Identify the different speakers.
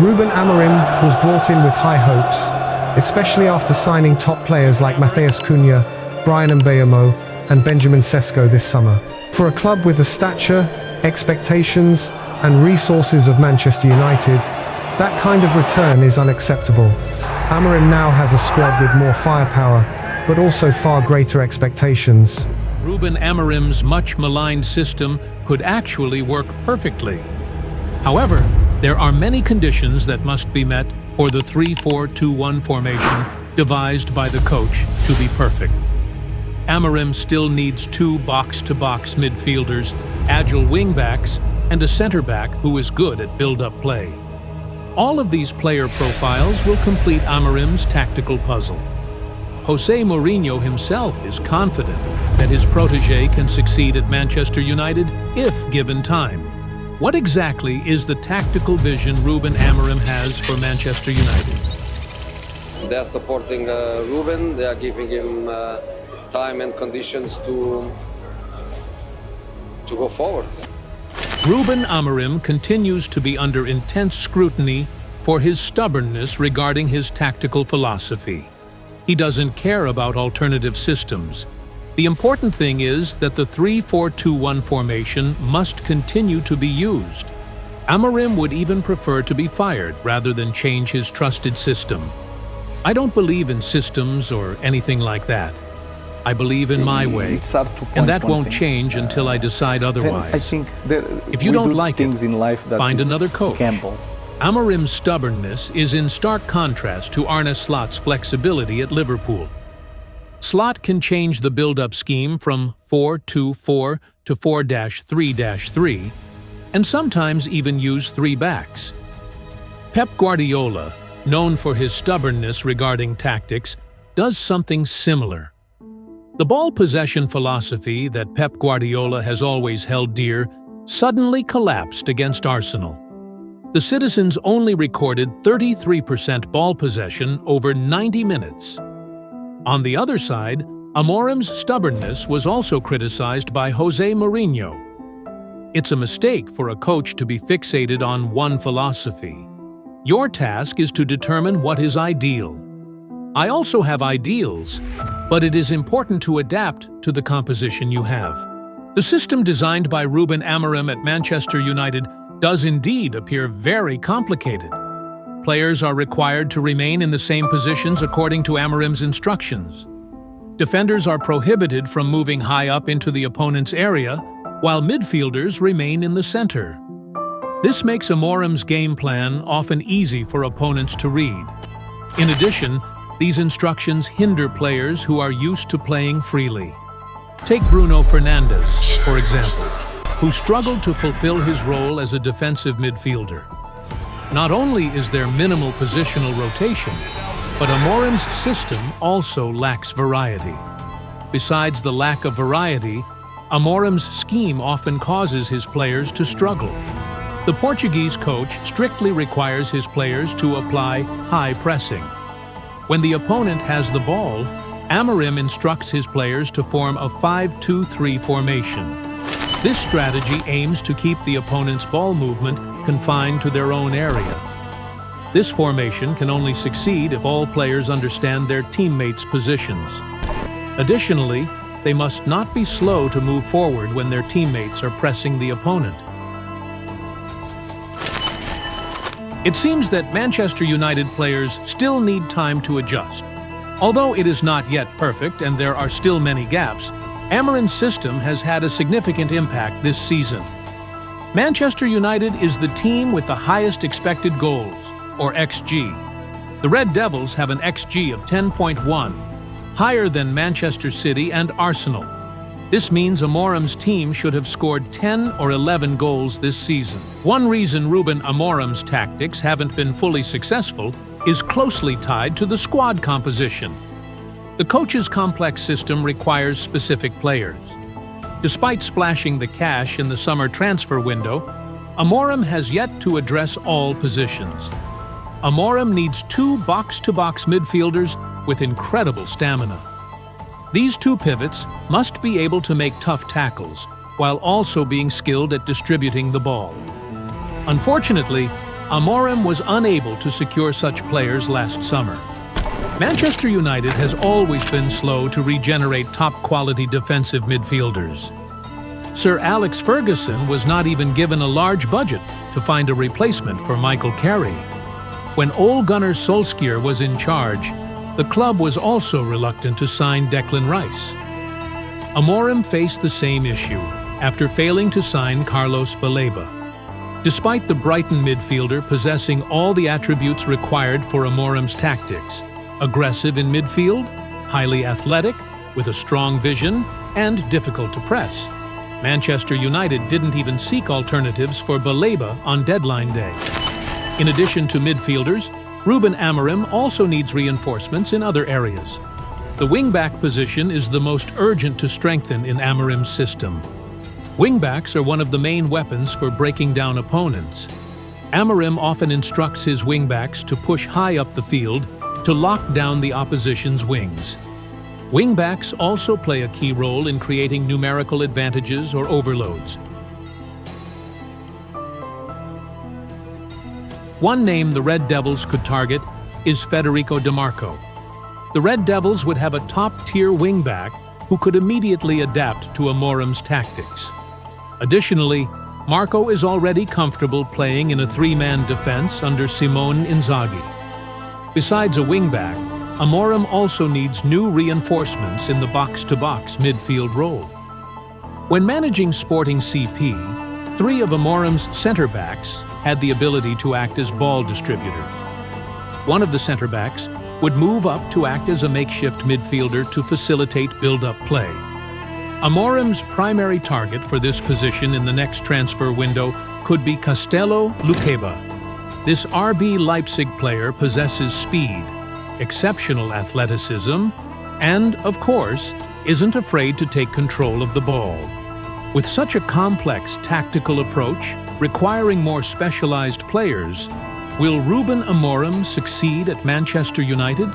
Speaker 1: Ruben Amorim was brought in with high hopes, especially after signing top players like Matheus Cunha, Brian Mbeumo, and Benjamin Sesko this summer. For a club with the stature, expectations, and resources of Manchester United, that kind of return is unacceptable. Amorim now has a squad with more firepower, but also far greater expectations.
Speaker 2: Ruben Amorim's much-maligned system could actually work perfectly. However, there are many conditions that must be met for the 3-4-2-1 formation devised by the coach to be perfect. Amorim still needs two box-to-box midfielders, agile wingbacks, and a center-back who is good at build-up play. All of these player profiles will complete Amorim's tactical puzzle. Jose Mourinho himself is confident that his protege can succeed at Manchester United if given time. What exactly is the tactical vision Ruben Amorim has for Manchester United?
Speaker 3: They are supporting Ruben, they are giving him time and conditions to go forward.
Speaker 2: Ruben Amorim continues to be under intense scrutiny for his stubbornness regarding his tactical philosophy. He doesn't care about alternative systems. The important thing is that the 3-4-2-1 formation must continue to be used. Amorim would even prefer to be fired rather than change his trusted system. I don't believe in systems or anything like that. I believe in my way, and that won't change until I decide otherwise.
Speaker 4: I think
Speaker 2: if you don't like it,
Speaker 4: in life that
Speaker 2: find another coach.
Speaker 4: Gamble.
Speaker 2: Amorim's stubbornnness is in stark contrast to Arne Slot's flexibility at Liverpool. Slot can change the build-up scheme from 4-2-4 to 4-3-3, and sometimes even use three backs. Pep Guardiola, known for his stubbornness regarding tactics, does something similar. The ball possession philosophy that Pep Guardiola has always held dear suddenly collapsed against Arsenal. The citizens only recorded 33% ball possession over 90 minutes. On the other side, Amorim's stubbornness was also criticized by Jose Mourinho. It's a mistake for a coach to be fixated on one philosophy. Your task is to determine what is ideal. I also have ideals, but it is important to adapt to the composition you have. The system designed by Ruben Amorim at Manchester United does indeed appear very complicated. Players are required to remain in the same positions according to Amorim's instructions. Defenders are prohibited from moving high up into the opponent's area, while midfielders remain in the center. This makes Amorim's game plan often easy for opponents to read. In addition, these instructions hinder players who are used to playing freely. Take Bruno Fernandes, for example, who struggled to fulfill his role as a defensive midfielder. Not only is there minimal positional rotation, but Amorim's system also lacks variety. Besides the lack of variety, Amorim's scheme often causes his players to struggle. The Portuguese coach strictly requires his players to apply high pressing. When the opponent has the ball, Amorim instructs his players to form a 5-2-3 formation. This strategy aims to keep the opponent's ball movement confined to their own area. This formation can only succeed if all players understand their teammates' positions. Additionally, they must not be slow to move forward when their teammates are pressing the opponent. It seems that Manchester United players still need time to adjust. Although it is not yet perfect and there are still many gaps, Amorim's system has had a significant impact this season. Manchester United is the team with the highest expected goals, or XG. The Red Devils have an XG of 10.1, higher than Manchester City and Arsenal. This means Amorim's team should have scored 10 or 11 goals this season. One reason Ruben Amorim's tactics haven't been fully successful is closely tied to the squad composition. The coach's complex system requires specific players. Despite splashing the cash in the summer transfer window, Amorim has yet to address all positions. Amorim needs two box-to-box midfielders with incredible stamina. These two pivots must be able to make tough tackles, while also being skilled at distributing the ball. Unfortunately, Amorim was unable to secure such players last summer. Manchester United has always been slow to regenerate top-quality defensive midfielders. Sir Alex Ferguson was not even given a large budget to find a replacement for Michael Carey. When Ole Gunnar Solskjaer was in charge, the club was also reluctant to sign Declan Rice. Amorim faced the same issue after failing to sign Carlos Baleba. Despite the Brighton midfielder possessing all the attributes required for Amorim's tactics, aggressive in midfield, highly athletic, with a strong vision, and difficult to press, Manchester United didn't even seek alternatives for Baleba on deadline day. In addition to midfielders, Ruben Amorim also needs reinforcements in other areas. The wing-back position is the most urgent to strengthen in Amorim's system. Wing-backs are one of the main weapons for breaking down opponents. Amorim often instructs his wing-backs to push high up the field to lock down the opposition's wings. Wing-backs also play a key role in creating numerical advantages or overloads. One name the Red Devils could target is Federico Di Marco. The Red Devils would have a top-tier wing-back who could immediately adapt to Amorim's tactics. Additionally, Marco is already comfortable playing in a three-man defense under Simone Inzaghi. Besides a wing-back, Amorim also needs new reinforcements in the box-to-box midfield role. When managing Sporting CP, 3 of Amorim's centre-backs had the ability to act as ball distributors. One of the centre-backs would move up to act as a makeshift midfielder to facilitate build-up play. Amorim's primary target for this position in the next transfer window could be Castello Luqueba. This RB Leipzig player possesses speed, exceptional athleticism, and, of course, isn't afraid to take control of the ball. With such a complex tactical approach, requiring more specialized players, will Ruben Amorim succeed at Manchester United?